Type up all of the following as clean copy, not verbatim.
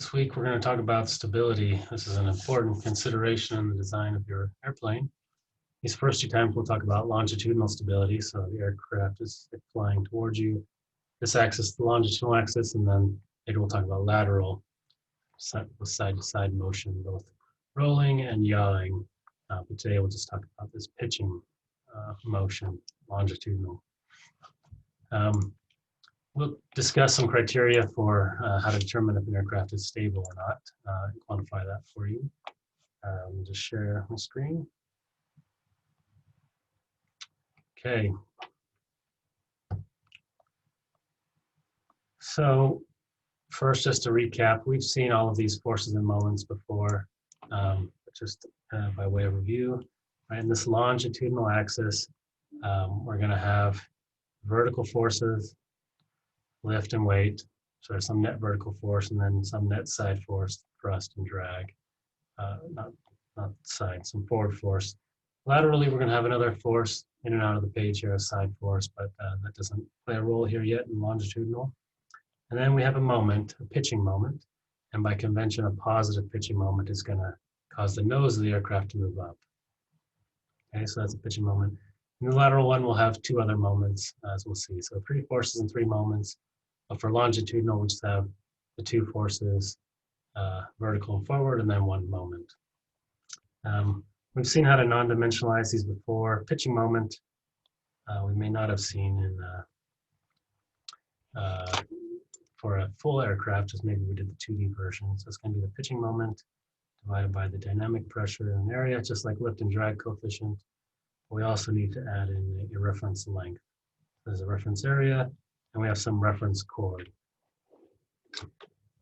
This week we're going to talk about stability. This is an important consideration in the design of your airplane. These first two times we'll talk about longitudinal stability, so the aircraft is flying towards you. This axis is the longitudinal axis, and then later we'll talk about lateral, side-to-side motion, both rolling and yawing. But today we'll just talk about this pitching motion, longitudinal. We'll discuss some criteria for how to determine if an aircraft is stable or not, and quantify that for you. We'll just share my screen. Okay. So first, just to recap, we've seen all of these forces and moments before, just by way of review. Right, in this longitudinal axis, we're going to have vertical forces, lift and weight, so there's some net vertical force and then some net side force, thrust and drag, not side, some forward force. Laterally, we're going to have another force in and out of the page here, a side force, but that doesn't play a role here yet in longitudinal. And then we have a moment, a pitching moment, and by convention, a positive pitching moment is going to cause the nose of the aircraft to move up. Okay, so that's a pitching moment. In the lateral one, we'll have two other moments, as we'll see. So 3 forces and 3 moments. But for longitudinal, we just have the 2 forces, vertical and forward, and then 1 moment. We've seen how to non-dimensionalize these before. Pitching moment, we may not have seen in for a full aircraft, just maybe we did the 2D version. So it's going to be the pitching moment divided by the dynamic pressure in an area, just like lift and drag coefficient. We also need to add in a reference length. There's a reference area, and we have some reference chord.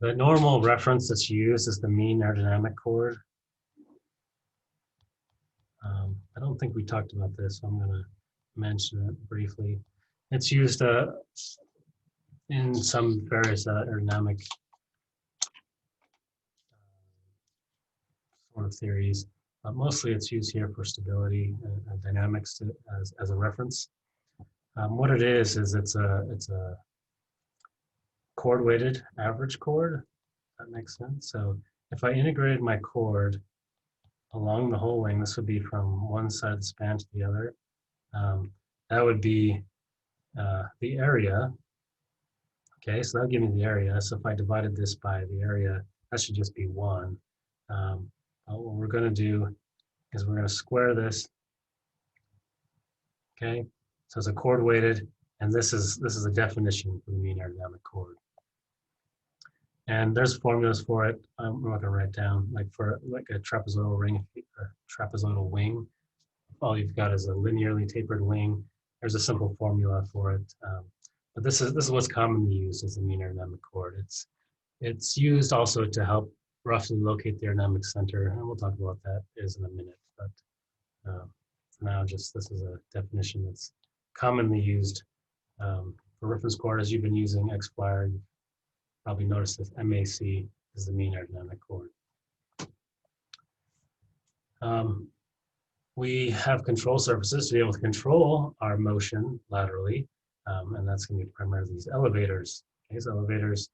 The normal reference that's used is the mean aerodynamic chord. I don't think we talked about this, so I'm going to mention it briefly. It's used in some various aerodynamic sort of theories. Mostly it's used here for stability and dynamics as a reference. What it is it's a chord-weighted average chord. That makes sense. So if I integrated my chord along the whole wing, this would be from one side of the span to the other. That would be the area. Okay, so that'll give me the area. So if I divided this by the area, that should just be 1. What we're going to do is we're going to square this. Okay, so it's a chord weighted, and this is a definition for the mean aerodynamic chord. And there's formulas for it. I'm not going to write down. Like for a trapezoidal ring, a trapezoidal wing, all you've got is a linearly tapered wing. There's a simple formula for it. But this is what's commonly used as the mean aerodynamic chord. It's used also to help roughly locate the aerodynamic center, and we'll talk about that in a minute. But for now, just this is a definition that's commonly used for reference chord. As you've been using X-Flyer, you've probably noticed that MAC is the mean aerodynamic chord. We have control surfaces to be able to control our motion laterally, and that's going to be primarily these elevators. Okay, so elevators,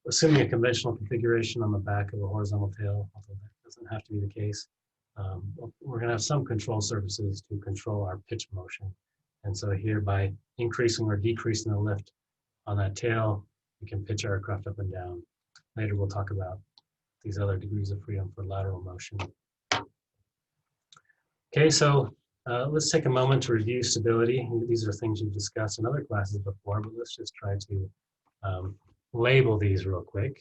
assuming a conventional configuration on the back of a horizontal tail, although that doesn't have to be the case, we're going to have some control surfaces to control our pitch motion. And so here, by increasing or decreasing the lift on that tail, we can pitch our aircraft up and down. Later, we'll talk about these other degrees of freedom for lateral motion. Okay, so let's take a moment to review stability. These are things you've discussed in other classes before, but let's just try to label these real quick.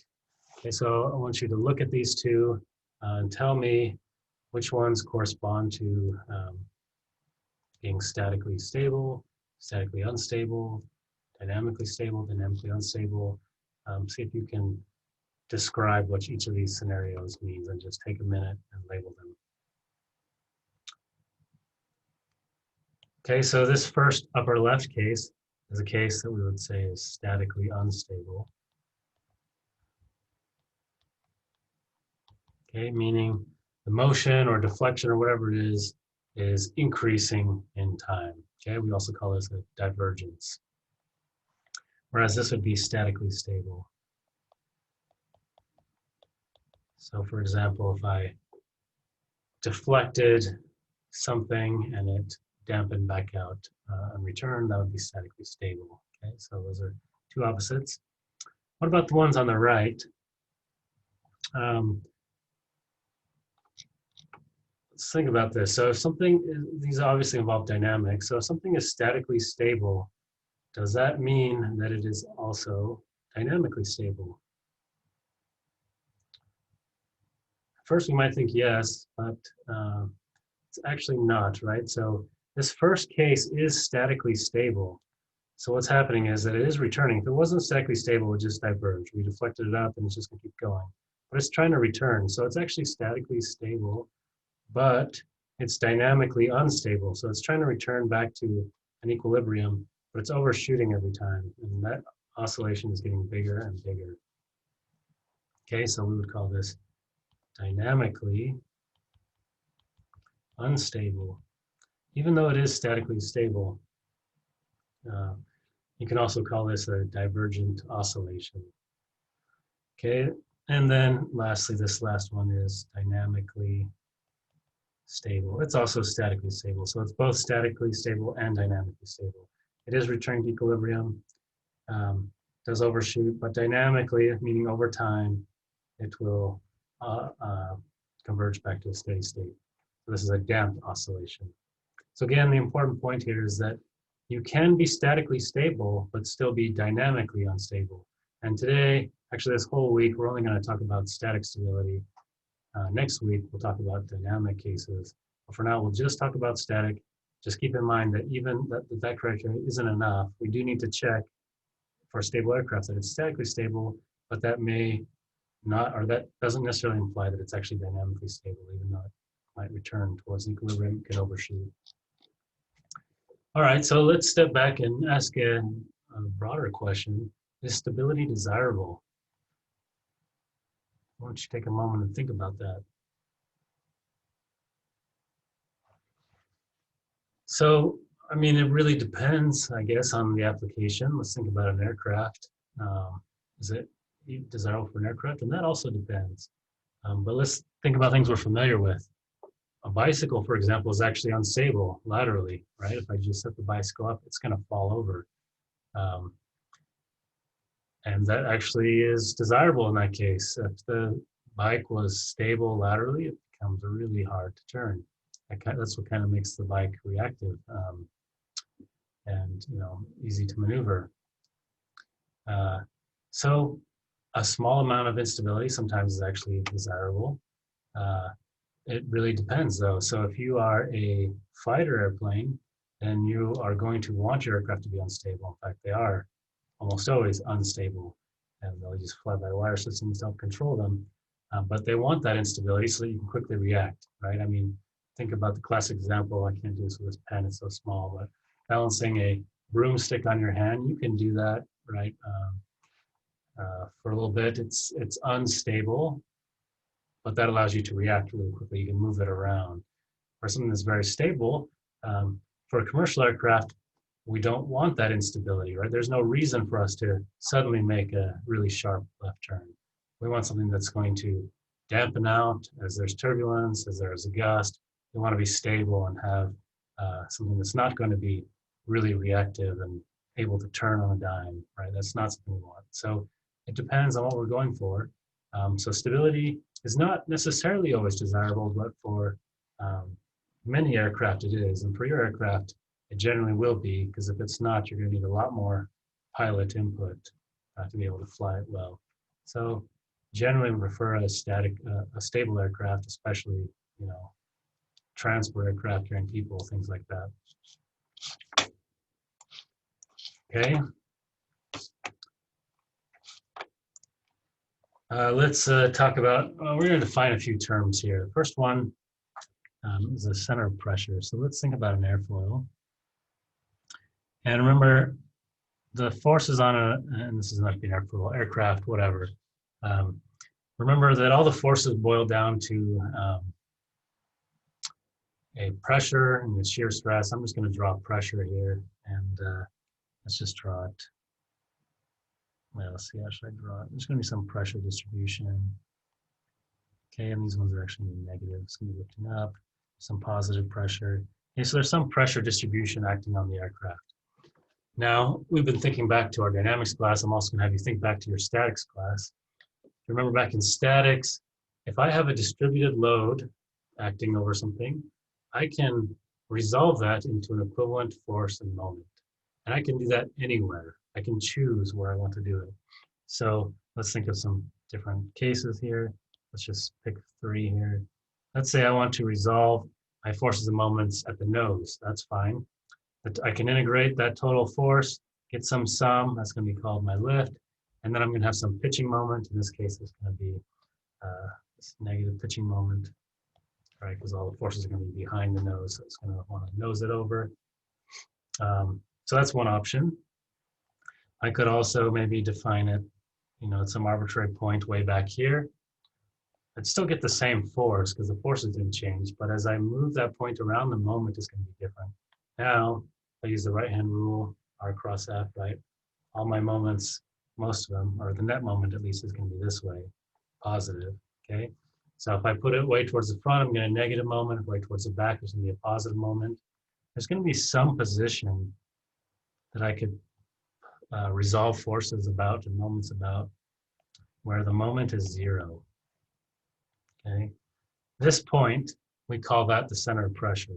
Okay, so I want you to look at these two and tell me which ones correspond to being statically stable, statically unstable, dynamically unstable. See if you can describe what each of these scenarios means, and just take a minute and label them. Okay, so this first upper left case is a case that we would say is statically unstable. Okay, meaning the motion or deflection or whatever it is increasing in time. Okay, we also call this a divergence. Whereas this would be statically stable. So for example, if I deflected something and it dampened back out and returned, that would be statically stable. Okay, so those are two opposites. What about the ones on the right? Let's think about this. So if something, these obviously involve dynamics. So if something is statically stable, does that mean that it is also dynamically stable? First, we might think yes, but it's actually not, right? So this first case is statically stable. So what's happening is that it is returning. If it wasn't statically stable, it would just diverge. We deflected it up and it's just gonna keep going. But it's trying to return. So it's actually statically stable, but it's dynamically unstable. So it's trying to return back to an equilibrium, but it's overshooting every time. And that oscillation is getting bigger and bigger. Okay, so we would call this dynamically unstable. Even though it is statically stable, you can also call this a divergent oscillation. Okay, and then lastly, this last one is dynamically stable. It's also statically stable. So it's both statically stable and dynamically stable. It is returning to equilibrium, does overshoot, but dynamically, meaning over time, it will converge back to a steady state. So this is a damped oscillation. So again, the important point here is that you can be statically stable, but still be dynamically unstable. And today, actually this whole week, we're only going to talk about static stability. Next week, we'll talk about dynamic cases. But for now, we'll just talk about static. Just keep in mind that even that criteria isn't enough. We do need to check for stable aircraft that it's statically stable, but that may not, or that doesn't necessarily imply that it's actually dynamically stable, even though it might return towards equilibrium, can overshoot. All right, so let's step back and ask a broader question. Is stability desirable? Why don't you take a moment and think about that? So, I mean, it really depends, I guess, on the application. Let's think about an aircraft. Is it desirable for an aircraft? And that also depends. But let's think about things we're familiar with. A bicycle, for example, is actually unstable laterally, right? If I just set the bicycle up, it's going to fall over. And that actually is desirable in that case. If the bike was stable laterally, it becomes really hard to turn. That's what kind of makes the bike reactive and easy to maneuver. So a small amount of instability sometimes is actually desirable. It really depends though. So if you are a fighter airplane, then you are going to want your aircraft to be unstable. In fact, they are almost always unstable, and they'll use fly-by-wire systems to help control them. But they want that instability so that you can quickly react, right? I mean, think about the classic example. I can't do this with this pen, it's so small, but balancing a broomstick on your hand, you can do that, right? For a little bit, it's unstable, but that allows you to react really quickly. You can move it around. For something that's very stable, for a commercial aircraft, we don't want that instability, right? There's no reason for us to suddenly make a really sharp left turn. We want something that's going to dampen out as there's turbulence, as there's a gust. We want to be stable and have something that's not going to be really reactive and able to turn on a dime, right? That's not something we want. So it depends on what we're going for. So stability is not necessarily always desirable, but for many aircraft it is. And for your aircraft, it generally will be, because if it's not, you're going to need a lot more pilot input to be able to fly it well. So generally we prefer a stable aircraft, especially, transport aircraft carrying people, things like that. Okay. Let's talk about, we're going to define a few terms here. The first one is the center of pressure. So let's think about an airfoil. And remember, the forces on and this is not an airfoil, aircraft, whatever. Remember that all the forces boil down to a pressure and the shear stress. I'm just going to draw pressure here, and let's just draw it. Well, let's see, how should I draw it? There's going to be some pressure distribution. Okay, and these ones are actually negative. It's going to be lifting up, some positive pressure. Okay, so there's some pressure distribution acting on the aircraft. Now, we've been thinking back to our dynamics class. I'm also going to have you think back to your statics class. Remember back in statics, if I have a distributed load acting over something, I can resolve that into an equivalent force and moment. And I can do that anywhere. I can choose where I want to do it. So let's think of some different cases here. Let's just pick 3 here. Let's say I want to resolve my forces and moments at the nose. That's fine. But I can integrate that total force, get some sum. That's going to be called my lift. And then I'm going to have some pitching moment. In this case, it's going to be this negative pitching moment, right? Because all the forces are going to be behind the nose. So it's going to want to nose it over. So that's one option. I could also maybe define it, at some arbitrary point way back here. I'd still get the same force because the forces didn't change, but as I move that point around, the moment is going to be different. Now, I use the right-hand rule, R cross F, right? All my moments, most of them, or the net moment at least, is going to be this way, positive, okay? So if I put it way towards the front, I'm getting a negative moment. Way towards the back, there's going to be a positive moment. There's going to be some position that I could resolve forces about and moments about where the moment is 0. Okay, this point, we call that the center of pressure.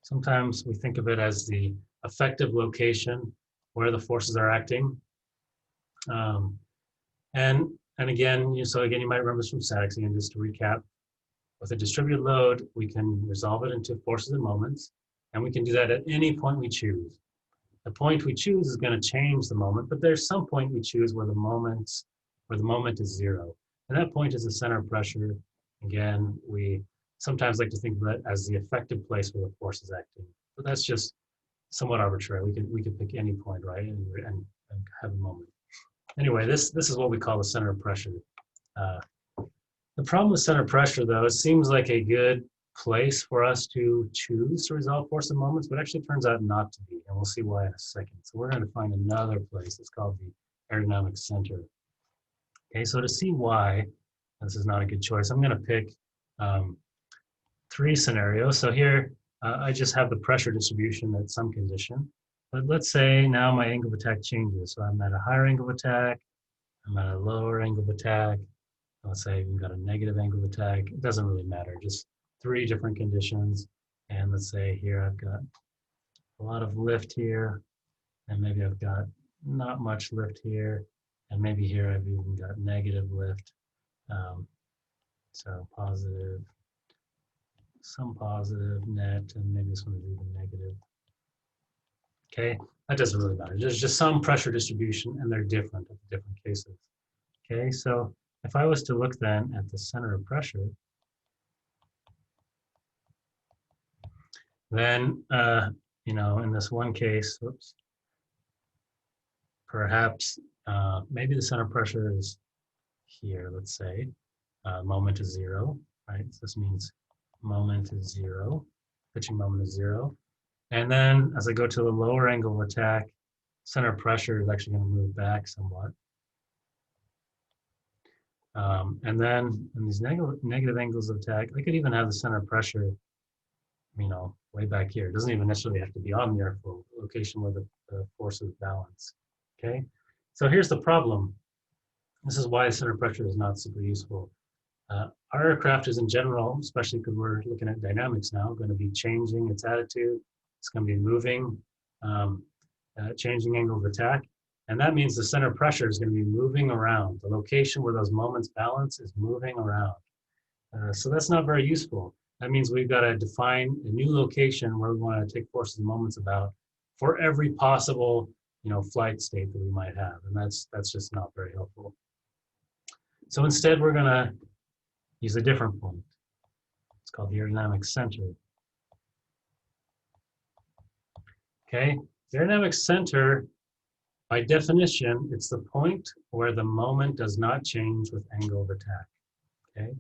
Sometimes we think of it as the effective location where the forces are acting. And again, so again, you might remember this from statics. Again, just to recap, with a distributed load, we can resolve it into forces and moments, and we can do that at any point we choose. The point we choose is going to change the moment, but there's some point we choose where the moment is 0. And that point is the center of pressure. Again, we sometimes like to think of it as the effective place where the force is acting, but that's just somewhat arbitrary. We could pick any point, right, and have a moment. Anyway, this is what we call the center of pressure. The problem with center of pressure, though, it seems like a good place for us to choose to resolve force and moments, but actually turns out not to be, and we'll see why in a second. So we're going to find another place. It's called the Aerodynamic Center. Okay, so to see why this is not a good choice, I'm going to pick 3 scenarios. So here, I just have the pressure distribution at some condition. But let's say now my angle of attack changes. So I'm at a higher angle of attack, I'm at a lower angle of attack. Let's say we've got a negative angle of attack. It doesn't really matter, just 3 different conditions. And let's say here I've got a lot of lift here, and maybe I've got not much lift here, and maybe here I've even got negative lift. So positive, some positive net, and maybe this one is even negative. Okay, that doesn't really matter. There's just some pressure distribution, and they're different at the different cases. Okay, so if I was to look then at the center of pressure, then, in this one case, perhaps maybe the center of pressure is here, let's say. Moment is 0, right? So this means moment is 0, pitching moment is 0. And then as I go to the lower angle of attack, center of pressure is actually going to move back somewhat. And then in these negative angles of attack, I could even have the center of pressure, way back here. It doesn't even necessarily have to be on the airflow, location where the forces balance. Okay, so here's the problem. This is why center of pressure is not super useful. Our aircraft is in general, especially because we're looking at dynamics now, going to be changing its attitude. It's going to be moving, changing angle of attack. And that means the center of pressure is going to be moving around. The location where those moments balance is moving around. So that's not very useful. That means we've got to define a new location where we want to take forces and moments about for every possible, flight state that we might have. And that's just not very helpful. So instead, we're going to use a different point. It's called the Aerodynamic Center. Okay, the Aerodynamic Center, by definition, it's the point where the moment does not change with angle of attack. Okay,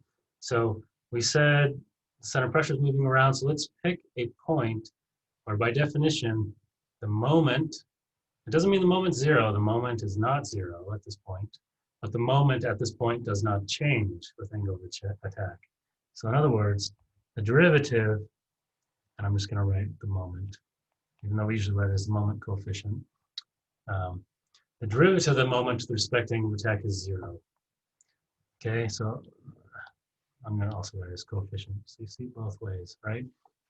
so we said the center of pressure is moving around, so let's pick a point where by definition, the moment, it doesn't mean the moment's 0, the moment is not 0 at this point, but the moment at this point does not change with angle of attack. So in other words, the derivative, and I'm just going to write the moment, even though we usually write it as the moment coefficient. The derivative of the moment with respect to angle of attack is 0. Okay, so I'm going to also write it as coefficient. So you see both ways, right?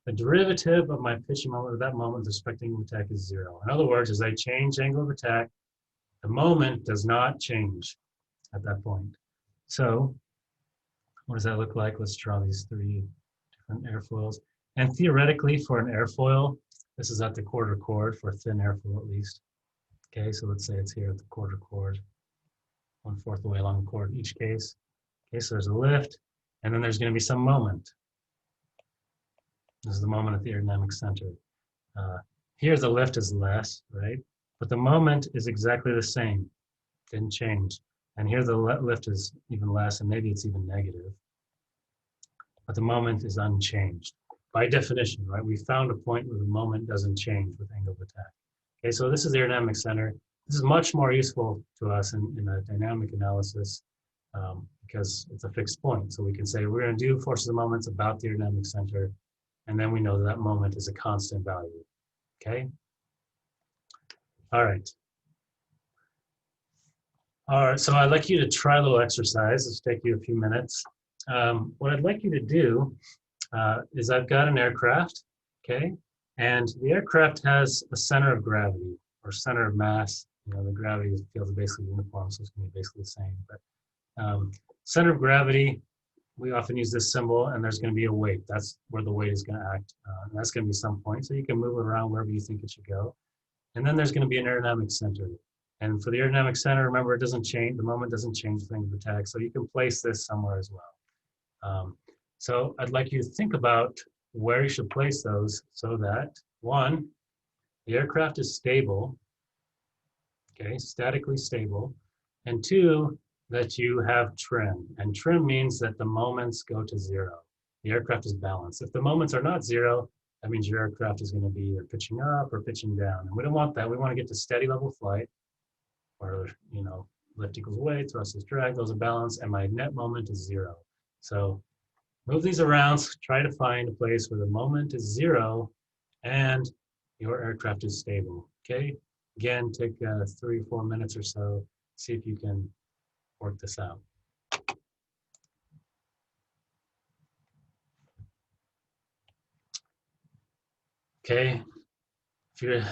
The derivative of my pitching moment at that moment with respect to angle of attack is 0. In other words, as I change angle of attack, the moment does not change at that point. So what does that look like? Let's draw these 3 different airfoils. And theoretically, for an airfoil, this is at the quarter chord, for a thin airfoil at least. Okay, so let's say it's here at the quarter chord, 1/4 the way along the chord in each case. Okay, so there's a lift, and then there's going to be some moment. This is the moment at the aerodynamic center. Here the lift is less, right? But the moment is exactly the same, didn't change. And here the lift is even less, and maybe it's even negative. But the moment is unchanged. By definition, right? We found a point where the moment doesn't change with angle of attack. Okay, so this is the aerodynamic center. This is much more useful to us in a dynamic analysis because it's a fixed point. So we can say we're going to do forces and moments about the aerodynamic center, and then we know that moment is a constant value. Okay? All right. All right, so I'd like you to try a little exercise. This will take you a few minutes. What I'd like you to do is I've got an aircraft, okay? And the aircraft has a center of gravity or center of mass. You know, the gravity field is basically uniform, so it's going to be basically the same. But center of gravity, we often use this symbol, and there's going to be a weight. That's where the weight is going to act. And that's going to be some point, so you can move it around wherever you think it should go. And then there's going to be an aerodynamic center. And for the aerodynamic center, remember, it doesn't change. The moment doesn't change with angle of attack, so you can place this somewhere as well. So I'd like you to think about where you should place those so that, 1, the aircraft is stable, okay, statically stable, and 2, that you have trim. And trim means that the moments go to 0. The aircraft is balanced. If the moments are not 0, that means your aircraft is going to be either pitching up or pitching down. And we don't want that. We want to get to steady level flight, where, you know, lift equals weight, thrust is drag, those are balanced, and my net moment is 0. So move these around, try to find a place where the moment is 0 and your aircraft is stable, okay? Again, take 3 or 4 minutes or so, see if you can work this out. Okay, if you're,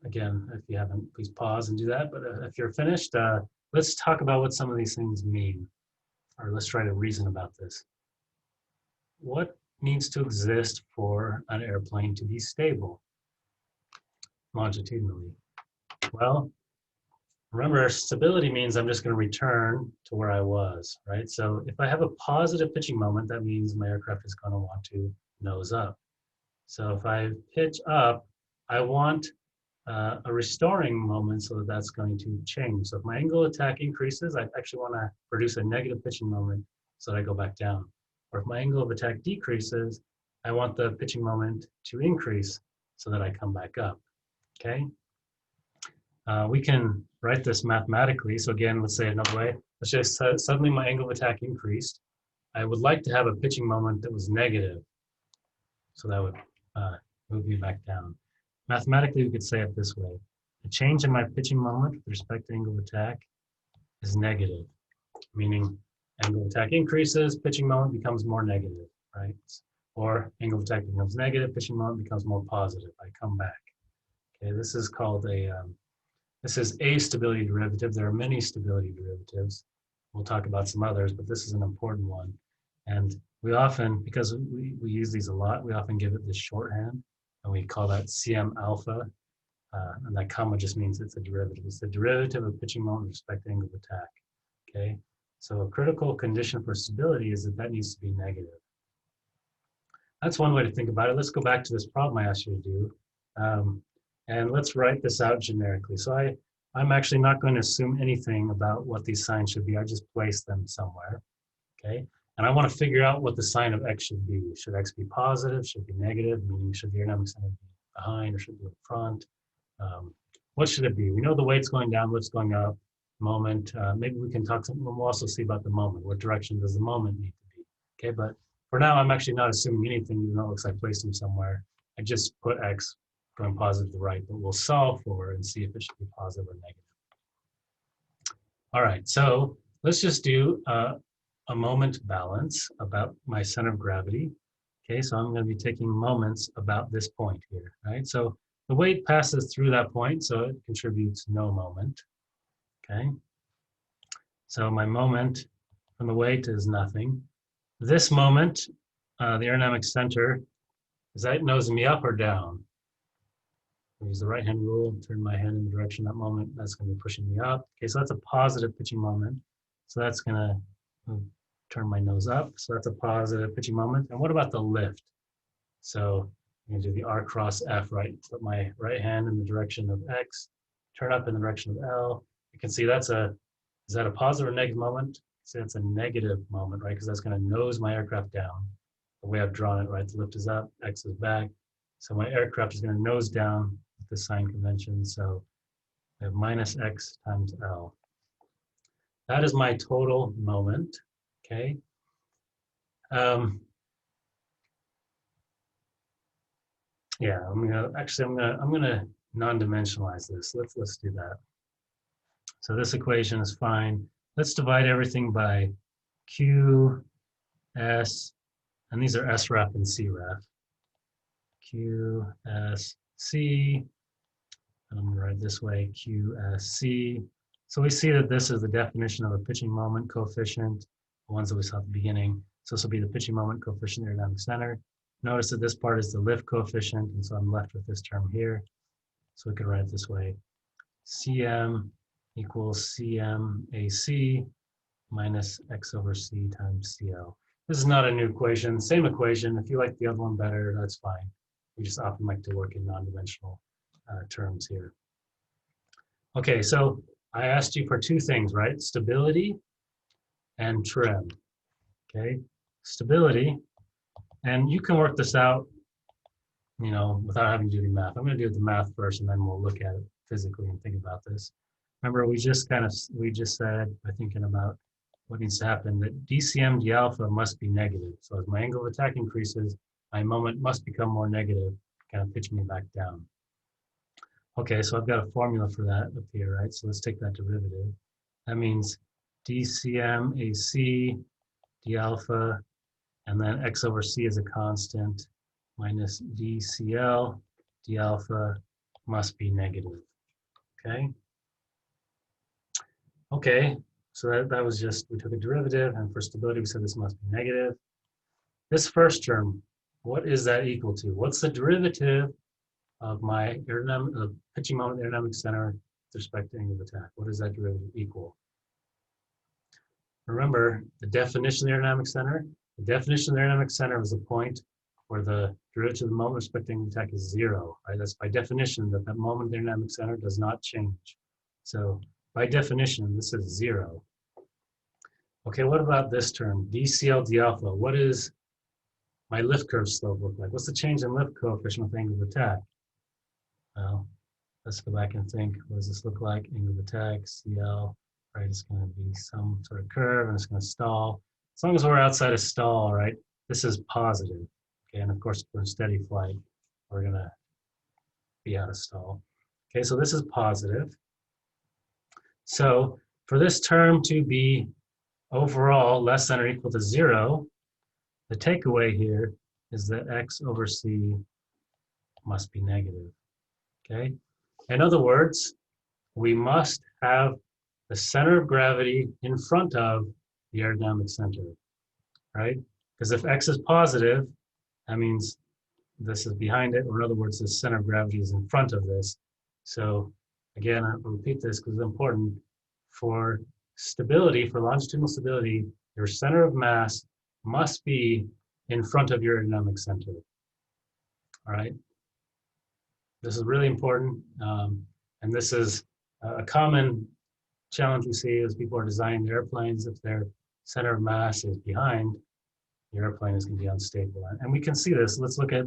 again, if you haven't, please pause and do that, but if you're finished, let's talk about what some of these things mean, or let's try to reason about this. What needs to exist for an airplane to be stable longitudinally? Well, remember, stability means I'm just going to return to where I was, right? So if I have a positive pitching moment, that means my aircraft is going to want to nose up. So if I pitch up, I want a restoring moment so that that's going to change. So if my angle of attack increases, I actually want to produce a negative pitching moment so that I go back down. Or if my angle of attack decreases, I want the pitching moment to increase so that I come back up, okay? We can write this mathematically. So again, let's say another way. Let's just suddenly my angle of attack increased. I would like to have a pitching moment that was negative. So that would move me back down. Mathematically, we could say it this way. The change in my pitching moment with respect to angle of attack is negative, meaning angle of attack increases, pitching moment becomes more negative, right? Or angle of attack becomes negative, pitching moment becomes more positive. I come back. Okay, this is called this is a stability derivative. There are many stability derivatives. We'll talk about some others, but this is an important one. And we often, because we use these a lot, we often give it this shorthand, and we call that CM alpha. And that comma just means it's a derivative. It's the derivative of pitching moment with respect to angle of attack. Okay, so a critical condition for stability is that that needs to be negative. That's one way to think about it. Let's go back to this problem I asked you to do. And let's write this out generically. So I'm actually not going to assume anything about what these signs should be. I just place them somewhere, okay? And I want to figure out what the sign of X should be. Should X be positive? Should it be negative? Meaning, should the aerodynamic center be behind or should it be in front? What should it be? We know the weight's going down, lift's going up. moment. Maybe we can talk some, we'll also see about the moment. What direction does the moment need to be? Okay, but for now, I'm actually not assuming anything, even though it looks like I placed them somewhere. I just put X going positive to the right, but we'll solve for and see if it should be positive or negative. All right, so let's just do a moment balance about my center of gravity. Okay, so I'm going to be taking moments about this point here, right? So the weight passes through that point, so it contributes no moment. Okay, so my moment from the weight is nothing. This moment, the aerodynamic center, is that nosing me up or down? I'll use the right hand rule, turn my hand in the direction of that moment, that's going to be pushing me up. Okay, so that's a positive pitching moment. So that's going to turn my nose up. So that's a positive pitching moment. And what about the lift? So I'm going to do the R cross F, right? Put my right hand in the direction of X, turn up in the direction of L. You can see is that a positive or negative moment? So it's a negative moment, right? Because that's going to nose my aircraft down. The way I've drawn it, right? The lift is up, X is back. So my aircraft is going to nose down with the sign convention. So I have minus X times L. That is my total moment, okay? Yeah, I'm gonna non-dimensionalize this. Let's do that. So this equation is fine. Let's divide everything by Q, S, and these are SREF and CREF. Q, S, C, and I'm gonna write this way, Q, S, C. So we see that this is the definition of a pitching moment coefficient, the ones that we saw at the beginning. So this will be the pitching moment coefficient of the aerodynamic center. Notice that this part is the lift coefficient, and so I'm left with this term here. So we could write it this way, Cm equals CmAc minus X over C times CL. This is not a new equation, same equation. If you like the other one better, that's fine. We just often like to work in non-dimensional terms here. Okay, so I asked you for two things, right? Stability and trim, okay? Stability, and you can work this out, you know, without having to do the math. I'm gonna do the math first and then we'll look at it physically and think about this. Remember, we just said, by thinking about what needs to happen, that DCM d alpha must be negative. So as my angle of attack increases, my moment must become more negative, to kind of pitch me back down. Okay, so I've got a formula for that up here, right? So let's take that derivative. That means DCM AC d alpha, and then X over C is a constant, minus DCL d alpha must be negative, okay? Okay, so that was just, we took a derivative, and for stability, we said this must be negative. This first term, what is that equal to? What's the derivative of my pitching moment in the aerodynamic center with respect to angle of attack? What is that derivative equal? Remember the definition of the aerodynamic center? The definition of the aerodynamic center is a point where the derivative of the moment with respect to angle of attack is 0, right? That's by definition that moment of the aerodynamic center does not change. So by definition, this is 0. Okay, what about this term, DCL d alpha? What is my lift curve slope look like? What's the change in lift coefficient with angle of attack? Well, let's go back and think, what does this look like? Angle of attack, CL, right? It's going to be some sort of curve and it's going to stall. As long as we're outside of stall, right? This is positive. Okay, and of course, if we're in steady flight, we're going to be out of stall. Okay, so this is positive. So for this term to be overall less than or equal to 0, the takeaway here is that X over C must be negative, okay? In other words, we must have the center of gravity in front of the aerodynamic center, right? Because if X is positive, that means this is behind it, or in other words, the center of gravity is in front of this. So again, I'll repeat this because it's important. For stability, for longitudinal stability, your center of mass must be in front of your aerodynamic center. All right. This is really important, and this is a common challenge we see as people are designing their airplanes. If their center of mass is behind, your airplane is going to be unstable. And we can see this. Let's look at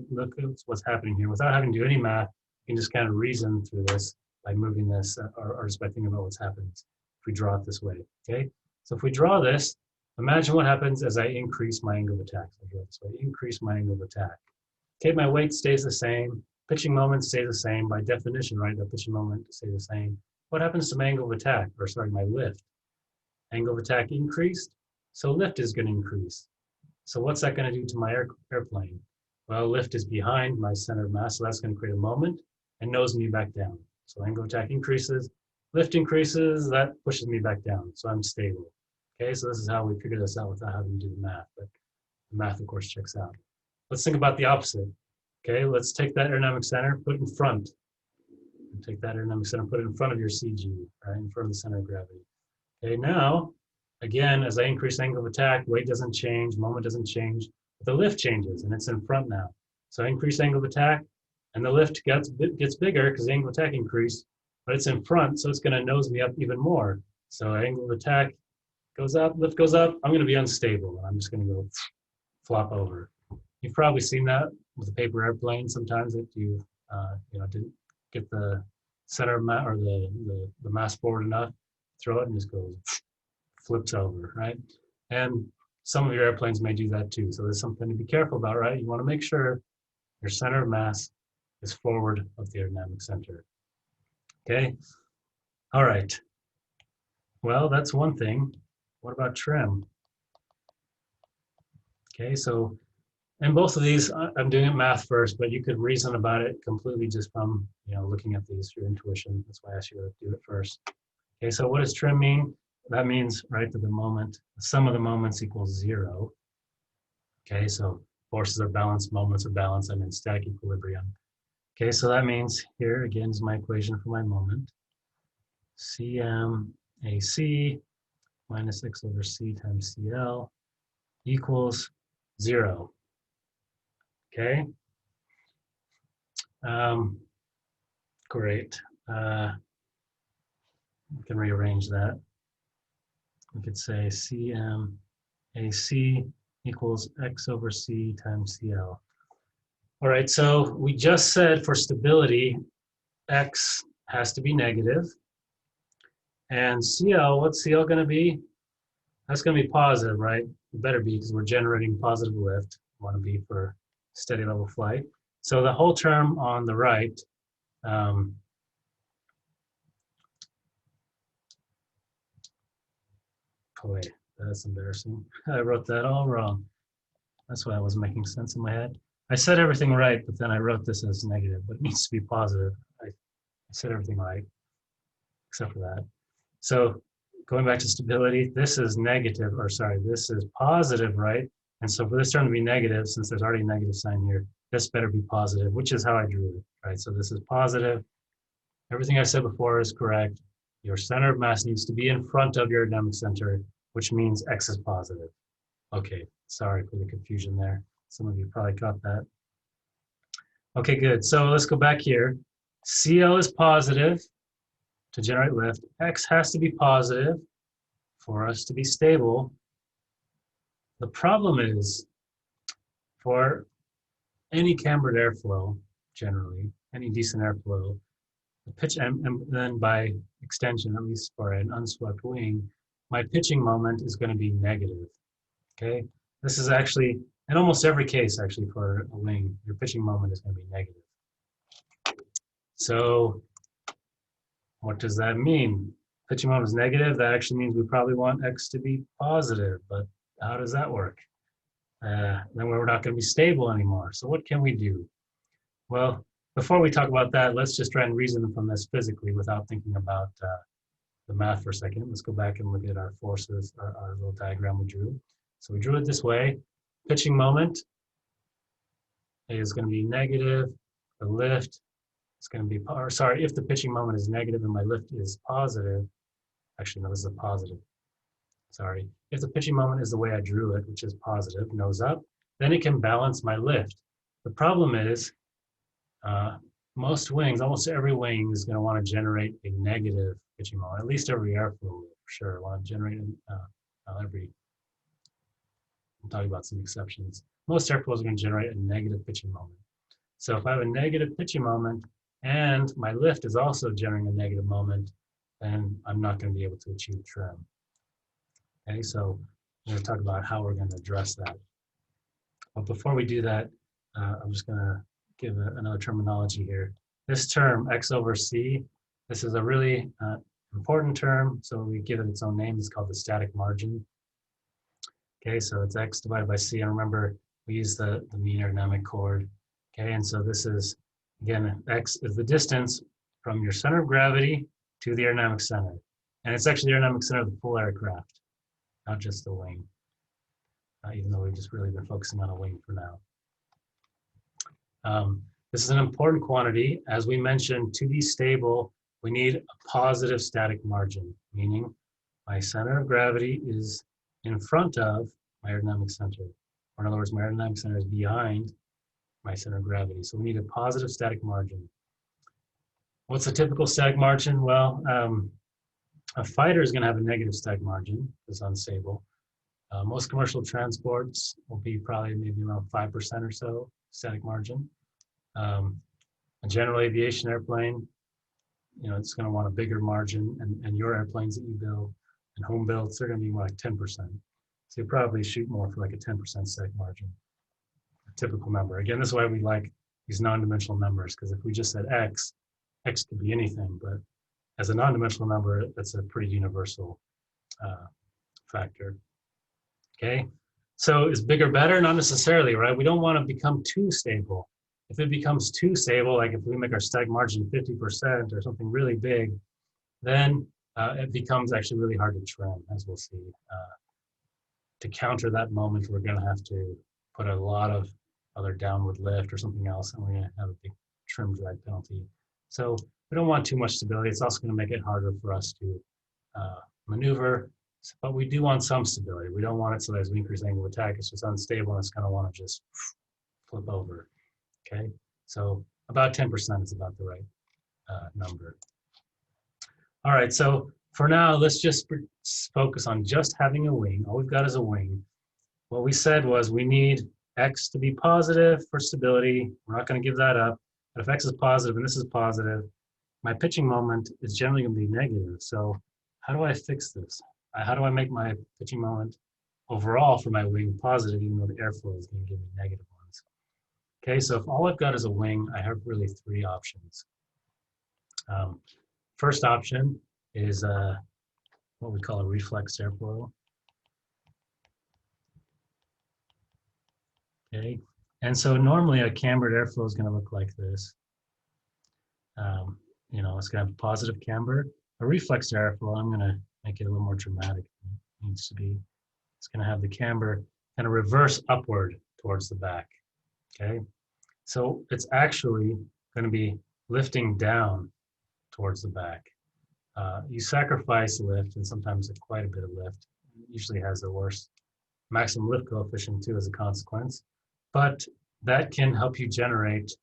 what's happening here. Without having to do any math, you can just kind of reason through this by moving this or just by thinking about what's happening. if we draw it this way, okay? So if we draw this, imagine what happens as I increase my angle of attack. So I draw it this way, increase my angle of attack. Okay, my weight stays the same, pitching moment stays the same by definition, right? The pitching moment stays the same. What happens to my angle of attack, or sorry, my lift? Angle of attack increased, so lift is going to increase. So what's that going to do to my airplane? Well, lift is behind my center of mass, so that's going to create a moment and nose me back down. So angle of attack increases, lift increases, that pushes me back down, so I'm stable. Okay, so this is how we figure this out without having to do the math, but the math, of course, checks out. Let's think about the opposite. Okay, let's take that aerodynamic center, put it in front. Take that aerodynamic center, put it in front of your CG, right, in front of the center of gravity. Okay, now, again, as I increase angle of attack, weight doesn't change, moment doesn't change, but the lift changes, and it's in front now. So I increase angle of attack, and the lift gets bigger because the angle of attack increased, but it's in front, so it's going to nose me up even more. So angle of attack goes up, lift goes up, I'm going to be unstable, and I'm just going to go flop over. You've probably seen that with a paper airplane sometimes, that you didn't get the center of mass or the mass forward enough, throw it and just goes flips over, right? And some of your airplanes may do that too. So there's something to be careful about, right? You want to make sure your center of mass is forward of the aerodynamic center. Okay. All right. Well, that's one thing. What about trim? Okay, so in both of these, I'm doing it math first, but you could reason about it completely just from looking at these through intuition. That's why I asked you to do it first. Okay, so what does trim mean? That means, right, that the sum of the moments equals 0. Okay, so forces are balanced, moments are balanced. I'm in static equilibrium. Okay, so that means here again is my equation for my moment. CM/AC minus x over c times CL equals 0. Okay. Great. We can rearrange that. We could say CM/AC equals x over c times CL. All right, so we just said for stability, x has to be negative. And CL, what's CL going to be? That's going to be positive, right? It better be, because we're generating positive lift. We want to be for steady level flight. So the whole term on the right, oh wait, that's embarrassing. I wrote that all wrong. That's why it wasn't making sense in my head. I said everything right, but then I wrote this as negative, but it needs to be positive. I said everything right, except for that. So going back to stability, this is negative, or sorry, this is positive, right? And so for this term to be negative, since there's already a negative sign here, this better be positive, which is how I drew it, right? So this is positive. Everything I said before is correct. Your center of mass needs to be in front of your aerodynamic center, which means x is positive. Okay, sorry for the confusion there. Some of you probably caught that. Okay, good. So let's go back here. CL is positive to generate lift. X has to be positive for us to be stable. The problem is, for any cambered airflow, generally, any decent airflow, the pitch, and then by extension, at least for an unswept wing, my pitching moment is going to be negative. Okay, this is actually, in almost every case, actually, for a wing, your pitching moment is going to be negative. So what does that mean? Pitching moment is negative. That actually means we probably want x to be positive, but how does that work? Then we're not going to be stable anymore. So what can we do? Well, before we talk about that, let's just try and reason from this physically without thinking about the math for a second. Let's go back and look at our forces, our little diagram we drew. So we drew it this way. Pitching moment is going to be negative. The lift is going to be, or sorry, if the pitching moment is negative and my lift is positive, actually, no, this is a positive. Sorry. If the pitching moment is the way I drew it, which is positive, nose up, then it can balance my lift. The problem is, most wings, almost every wing is going to want to generate a negative pitching moment. At least every airflow will, for sure, want to generate every. I'm talking about some exceptions. Most airflows are going to generate a negative pitching moment. So if I have a negative pitching moment and my lift is also generating a negative moment, then I'm not going to be able to achieve trim. Okay, so I'm going to talk about how we're going to address that. But before we do that, I'm just going to give another terminology here. This term, x over c, this is a really important term, so we give it its own name. It's called the static margin. Okay, so it's x divided by c, and remember, we use the mean aerodynamic chord. Okay, and so this is, again, x is the distance from your center of gravity to the aerodynamic center. And it's actually the aerodynamic center of the full aircraft, not just the wing, even though we've just really been focusing on a wing for now. This is an important quantity. As we mentioned, to be stable, we need a positive static margin, meaning my center of gravity is in front of my aerodynamic center. Or in other words, my aerodynamic center is behind my center of gravity. So we need a positive static margin. What's a typical static margin? Well, a fighter is going to have a negative static margin. It's unstable. Most commercial transports will be probably maybe around 5% or so static margin. A general aviation airplane, you know, it's going to want a bigger margin, and your airplanes that you build and home builds, they're going to be more like 10%. So you probably shoot more for like a 10% static margin, a typical number. Again, this is why we like these non-dimensional numbers, because if we just said x could be anything, but as a non-dimensional number, that's a pretty universal factor. Okay, so is bigger better? Not necessarily, right? We don't want to become too stable. If it becomes too stable, like if we make our static margin 50% or something really big, then it becomes actually really hard to trim, as we'll see. To counter that moment, we're going to have to put a lot of other downward lift or something else, and we're going to have a big trim drag penalty. So we don't want too much stability. It's also going to make it harder for us to maneuver, but we do want some stability. We don't want it so that as we increase angle of attack, it's just unstable and it's going to want to just flip over. Okay, so about 10% is about the right number. All right, so for now, let's just focus on just having a wing. All we've got is a wing. What we said was we need x to be positive for stability. We're not going to give that up. But if x is positive and this is positive, my pitching moment is generally going to be negative. So how do I fix this? How do I make my pitching moment overall for my wing positive, even though the airflow is going to give me negative ones? Okay, so if all I've got is a wing, I have really three options. First option is what we call a reflex airflow. Okay, and so normally a cambered airflow is going to look like this. You know, it's going to have positive camber. A reflex airflow, I'm going to make it a little more dramatic than it needs to be. It's going to have the camber kind of reverse upward towards the back. Okay, so it's actually going to be lifting down towards the back. You sacrifice lift, and sometimes quite a bit of lift. It usually has the worst maximum lift coefficient too as a consequence, but that can help you generate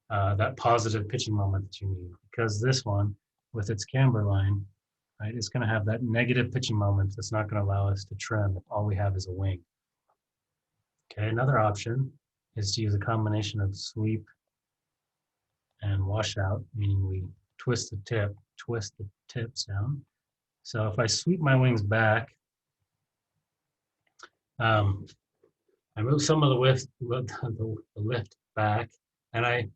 that positive pitching moment that you need, because this one with its camber line, right, is going to have that negative pitching moment that's not going to allow us to trim if all we have is a wing. Okay, another option is to use a combination of sweep and washout, meaning we twist the tips down. So if I sweep my wings back, I move some of the lift back, and I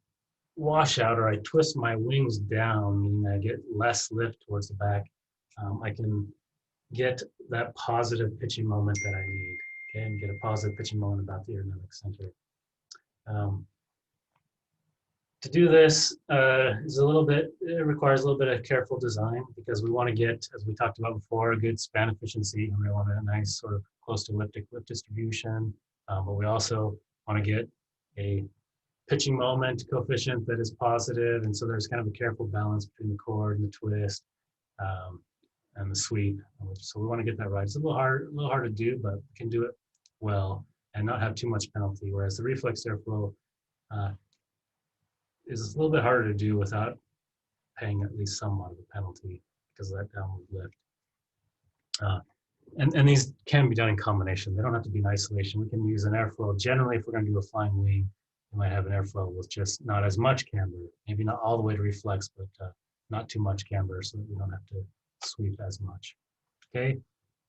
wash out, or I twist my wings down, meaning I get less lift towards the back. I can get that positive pitching moment that I need, okay, and get a positive pitching moment about the aerodynamic center. To do this is it requires a little bit of careful design, because we want to get, as we talked about before, a good span efficiency, and we want a nice sort of close to elliptic lift distribution, but we also want to get a pitching moment coefficient that is positive, and so there's kind of a careful balance between the chord and the twist and the sweep. So we want to get that right. It's a little hard to do, but we can do it well and not have too much penalty, whereas the reflex airflow is a little bit harder to do without paying at least somewhat of a penalty because of that downward lift. And these can be done in combination. They don't have to be in isolation. We can use an airflow. Generally, if we're going to do a flying wing, we might have an airflow with just not as much camber, maybe not all the way to reflex, but not too much camber, so that we don't have to sweep as much. Okay,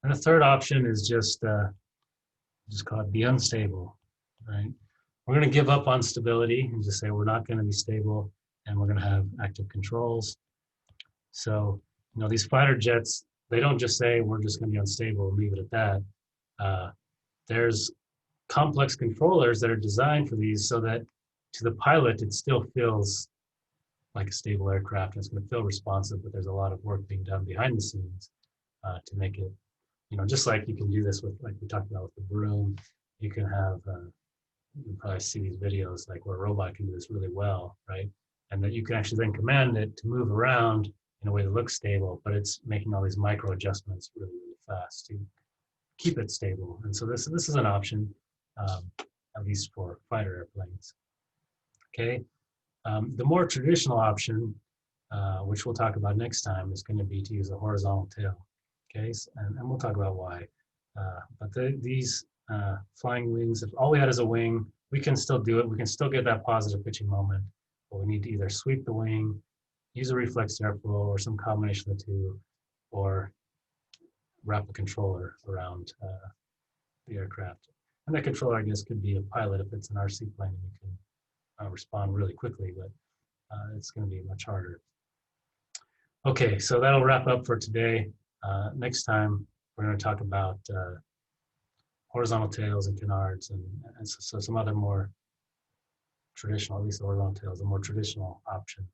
and the third option is just call it be unstable, right? We're going to give up on stability and just say we're not going to be stable, and we're going to have active controls. So, these fighter jets, they don't just say we're just going to be unstable and leave it at that. There's complex controllers that are designed for these so that to the pilot, it still feels like a stable aircraft, and it's going to feel responsive, but there's a lot of work being done behind the scenes to make it, just like you can do this with, like we talked about with the broom, you can have, you can probably see these videos like where a robot can do this really well, right? And that you can actually then command it to move around in a way that looks stable, but it's making all these micro adjustments really, really fast to keep it stable. And so this is an option, at least for fighter airplanes. Okay, the more traditional option, which we'll talk about next time, is going to be to use a horizontal tail. Okay, and we'll talk about why. But these flying wings, if all we had is a wing, we can still do it. We can still get that positive pitching moment, but we need to either sweep the wing, use a reflex airflow, or some combination of the two, or wrap a controller around the aircraft. And that controller, I guess, could be a pilot if it's an RC plane and you can respond really quickly, but it's going to be much harder. Okay, so that'll wrap up for today. Next time, we're going to talk about horizontal tails and canards, and so some other more traditional, at least the horizontal tails, a more traditional option.